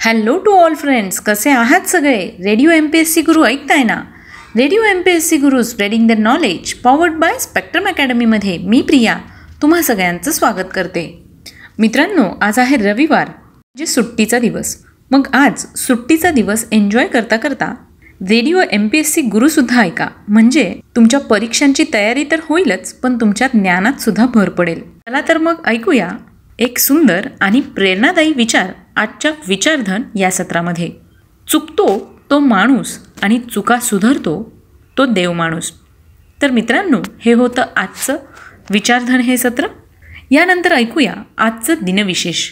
Hello to all friends, कसे आहात सगळे? रेडिओ MPSC गुरु ऐकताय ना? Radio MPSC Guru spreading the knowledge powered by Spectrum अकॅडमीमध्ये मी प्रिया तुम्हा सगळ्यांचं स्वागत करते. मित्रांनो, आज आहे रविवार, म्हणजे सुट्टीचा दिवस. मग आज सुट्टीचा दिवस एन्जॉय करता करता रेडिओ MPSC गुरुसुद्धा ऐका, म्हणजे तुमच्या परीक्षांची तयारी तर होईलच, पण तुमच्या ज्ञानात सुद्धा भर पडेल. चला तर मग ऐकूया एक सुंदर आणि प्रेरणादायी विचार आजच्या विचारधन या सत्रामध्ये. चुकतो तो माणूस आणि चुका सुधारतो तो देव माणूस. तर मित्रांनो, हे होतं आजचं विचारधन हे सत्र. यानंतर ऐकूया आजचं दिनविशेष.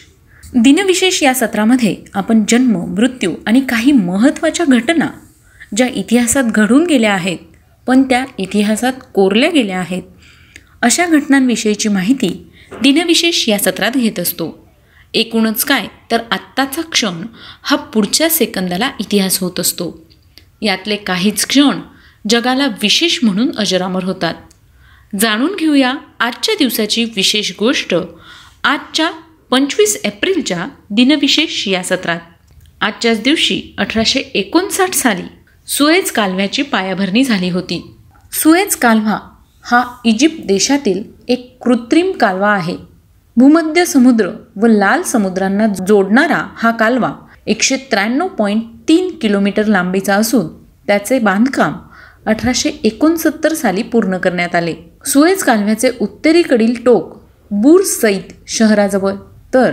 दिनविशेष या सत्रामध्ये आपण जन्म, मृत्यू आणि काही महत्त्वाच्या घटना ज्या इतिहासात घडून गेल्या आहेत पण त्या इतिहासात कोरल्या गेल्या आहेत, अशा घटनांविषयीची माहिती दिनविशेष या सत्रात घेत असतो. एकूणच काय तर आत्ताचा क्षण हा पुढच्या सेकंदाला इतिहास होत असतो. यातले काहीच क्षण जगाला विशेष म्हणून अजरामर होतात. जाणून घेऊया आजच्या दिवसाची विशेष गोष्ट आजच्या 25 एप्रिलच्या दिनविशेष या सत्रात. आजच्याच दिवशी 1859 साली सुएझ कालव्याची पायाभरणी झाली होती. सुएझ कालवा हा इजिप्त देशातील एक कृत्रिम कालवा आहे. भूमध्य समुद्र व लाल समुद्रांना जोडणारा हा कालवा 193.3 किलोमीटर लांबीचा असून त्याचे बांधकाम 1869 साली पूर्ण करण्यात आले. सुएझ कालव्याचे उत्तरेकडील टोक बुर सईद शहराजवळ तर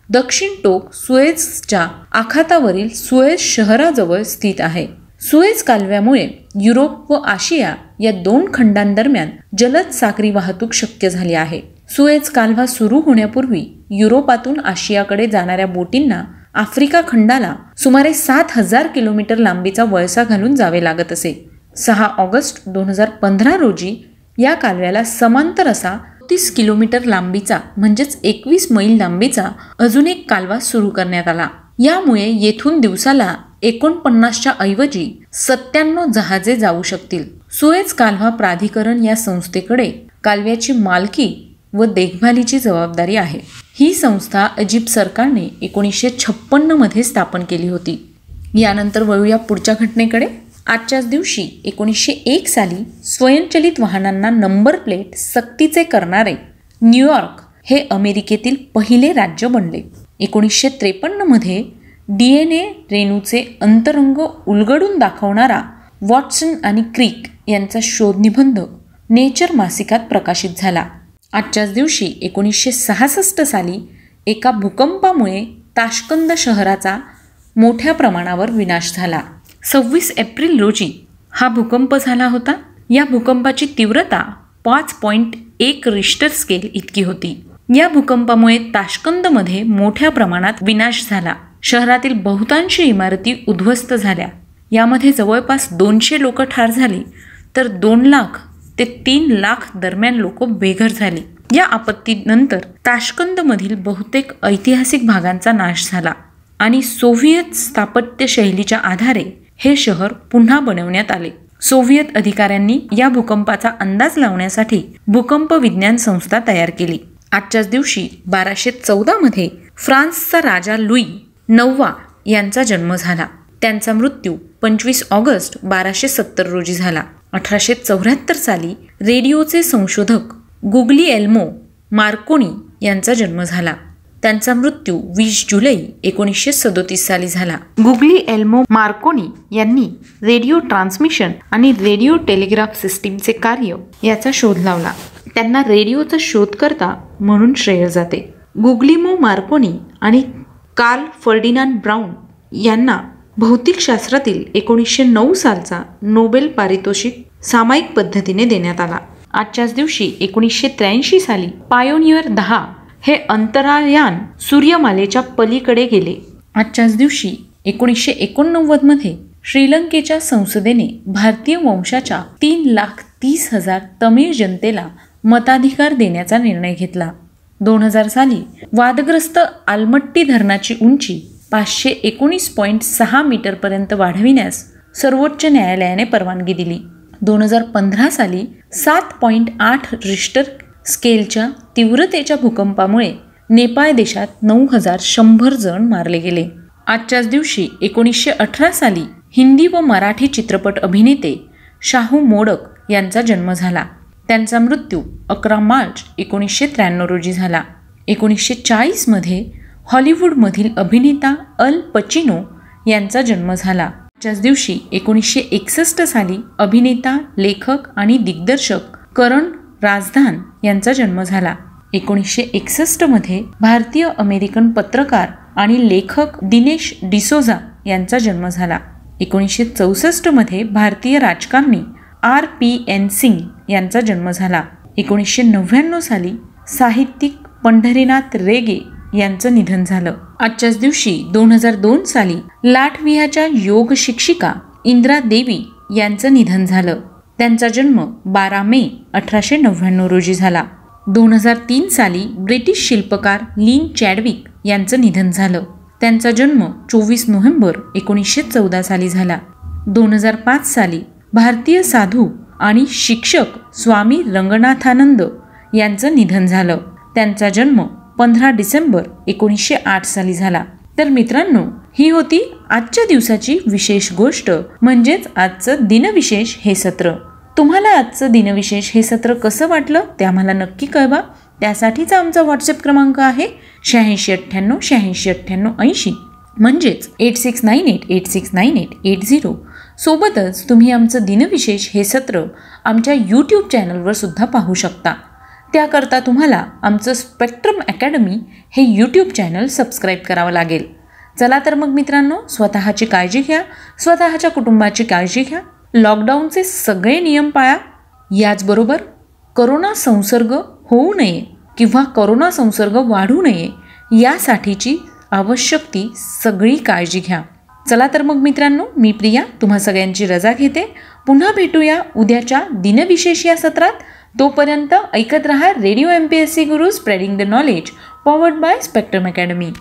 दक्षिण टोक सुएझच्या आखातावरील सुएझ शहराजवळ स्थित आहे. सुएझ कालव्यामुळे युरोप व आशिया या दोन खंडांदरम्यान जलद सागरी वाहतूक शक्य झाली आहे. सुएझ कालवा सुरू होण्यापूर्वी युरोपातून आशियाकडे जाणाऱ्या बोटींना आफ्रिका खंडाला सुमारे 7,000 किलोमीटर लांबीचा वळसा घालून जावे लागत असे. 6 ऑगस्ट 2015 रोजी या कालव्याला समांतर असा 30 किलोमीटर लांबीचा म्हणजेच 21 मैल लांबीचा अजून एक कालवा सुरू करण्यात आला. यामुळे येथून दिवसाला 49च्या ऐवजी 97 जहाजे जाऊ शकतील. सुएझ कालवा प्राधिकरण या संस्थेकडे कालव्याची मालकी व देखभालीची जबाबदारी आहे. ही संस्था इजिप्त सरकारने 1956 मध्ये स्थापन केली होती. यानंतर वळूया पुढच्या घटनेकडे. आजच्याच दिवशी 1901 साली स्वयंचलित वाहनांना नंबर प्लेट सक्तीचे करणारे न्यूयॉर्क हे अमेरिकेतील पहिले राज्य बनले. 1953 मध्ये DNA रेणूचे अंतरंग उलगडून दाखवणारा वॉटसन आणि क्रिक यांचा शोधनिबंध नेचर मासिकात प्रकाशित झाला. आजच्याच दिवशी 1966 साली एका भूकंपामुळे ताश्कंद शहराचा मोठ्या प्रमाणावर विनाश झाला. 26 एप्रिल रोजी हा भूकंप झाला होता. या भूकंपाची तीव्रता 5.1 रिश्टर स्केल इतकी होती. या भूकंपामुळे ताश्कंदमध्ये मोठ्या प्रमाणात विनाश झाला. शहरातील बहुतांश इमारती उद्ध्वस्त झाल्या. यामध्ये जवळपास 200 लोक ठार झाली तर 2 लाख ते 3 लाख दरम्यान लोक बेघर झाली. या आपत्तीनंतर ताश्कंदमधील बहुतेक ऐतिहासिक भागांचा नाश झाला आणि सोव्हिएत स्थापत्य शैलीच्या आधारे हे शहर पुन्हा बनवण्यात आले. सोव्हिएत अधिकाऱ्यांनी या भूकंपाचा अंदाज लावण्यासाठी भूकंप विज्ञान संस्था तयार केली. आजच्याच दिवशी 1214 मध्ये फ्रान्सचा राजा लुई 9वा यांचा जन्म झाला. त्यांचा मृत्यू 25 ऑगस्ट 1270 रोजी झाला. 1874 साली रेडिओचे संशोधक गुग्लिएल्मो मार्कोनी यांचा जन्म झाला. त्यांचा मृत्यू 20 जुलै 1937 साली झाला. गुग्लिएल्मो मार्कोनी यांनी रेडिओ ट्रान्समिशन आणि रेडिओ टेलिग्राफ सिस्टीमचे कार्य याचा शोध लावला. त्यांना रेडिओचा शोधकर्ता म्हणून श्रेय जाते. गुग्लिएल्मो मार्कोनी आणि कार्ल फर्डिनांड ब्राउन यांना भौतिकशास्त्रातील 1909 सालचा नोबेल पारितोषिक सामायिक पद्धतीने देण्यात आला. आजच्याच दिवशी 1983 साली पायोनियर 10 हे अंतराळयान सूर्यमालेच्या पलीकडे गेले. आजच्याच दिवशी 1989 मध्ये श्रीलंकेच्या संसदेने भारतीय वंशाच्या 3,30,000 तमिळ जनतेला मताधिकार देण्याचा निर्णय घेतला. 2000 साली वादग्रस्त आलमट्टी धरणाची उंची 519.6 मीटरपर्यंत वाढविण्यास सर्वोच्च न्यायालयाने परवानगी दिली. 2015 साली 7.8 रिश्टर स्केलच्या तीव्रतेच्या भूकंपामुळे नेपाळ देशात 9,100 जण मारले गेले. आजच्याच दिवशी 1918 साली हिंदी व मराठी चित्रपट अभिनेते शाहू मोडक यांचा जन्म झाला. त्यांचा मृत्यू 11 मार्च 1993 रोजी झाला. 1940 मध्ये हॉलिवूडमधील अभिनेता अल पचिनो यांचा जन्म झाला. आजच्याच दिवशी 1961 साली अभिनेता, लेखक आणि दिग्दर्शक करण राजधान यांचा जन्म झाला. 1961 मध्ये भारतीय अमेरिकन पत्रकार आणि लेखक दिनेश डिसोझा यांचा जन्म झाला. 1964 मध्ये भारतीय राजकारणी RPN सिंग यांचा जन्म झाला. 1999 साली साहित्यिक पंढरीनाथ रेगे यांचं निधन झालं. आजच्याच दिवशी 2002 साली लाटवियाच्या योग शिक्षिका इंदिरा देवी यांचं निधन झालं. त्यांचा जन्म 12 मे 1899 रोजी झाला. 2003 साली ब्रिटिश शिल्पकार लिन चॅडविक यांचं निधन झालं. त्यांचा जन्म 24 नोव्हेंबर 1914 साली झाला. 2005 साली भारतीय साधू आणि शिक्षक स्वामी रंगनाथानंद यांचं निधन झालं. त्यांचा जन्म 15 डिसेंबर 1908 साली झाला. तर मित्रांनो, ही होती आजच्या दिवसाची विशेष गोष्ट, म्हणजेच आजचं दिनविशेष हे सत्र. तुम्हाला आजचं दिनविशेष हे सत्र कसं वाटलं ते आम्हाला नक्की कळवा. त्यासाठीचा आमचा व्हॉट्सअप क्रमांक आहे 8698 म्हणजेच 8698869880. सोबतच तुम्ही आमचं दिनविशेष हे सत्र आमच्या यूट्यूब चॅनलवर सुद्धा पाहू शकता. त्याकरता तुम्हाला आमचं स्पेक्ट्रम अकॅडमी हे यूट्यूब चॅनल सबस्क्राईब करावं लागेल. चला तर मग मित्रांनो, स्वतःची काळजी घ्या, स्वतःच्या कुटुंबाची काळजी घ्या, लॉकडाऊनचे सगळे नियम पाळा. याचबरोबर करोना संसर्ग होऊ नये किंवा करोना संसर्ग वाढू नये यासाठीची आवश्यक ती सगळी काळजी घ्या. चला तर मग मित्रांनो, मी प्रिया तुम्हा सगळ्यांची रजा घेते. पुन्हा भेटूया उद्याच्या दिनविशेष या सत्रात. तोपर्यंत ऐकत रहा radio MPSC Guru, spreading the knowledge, powered by spectrum academy.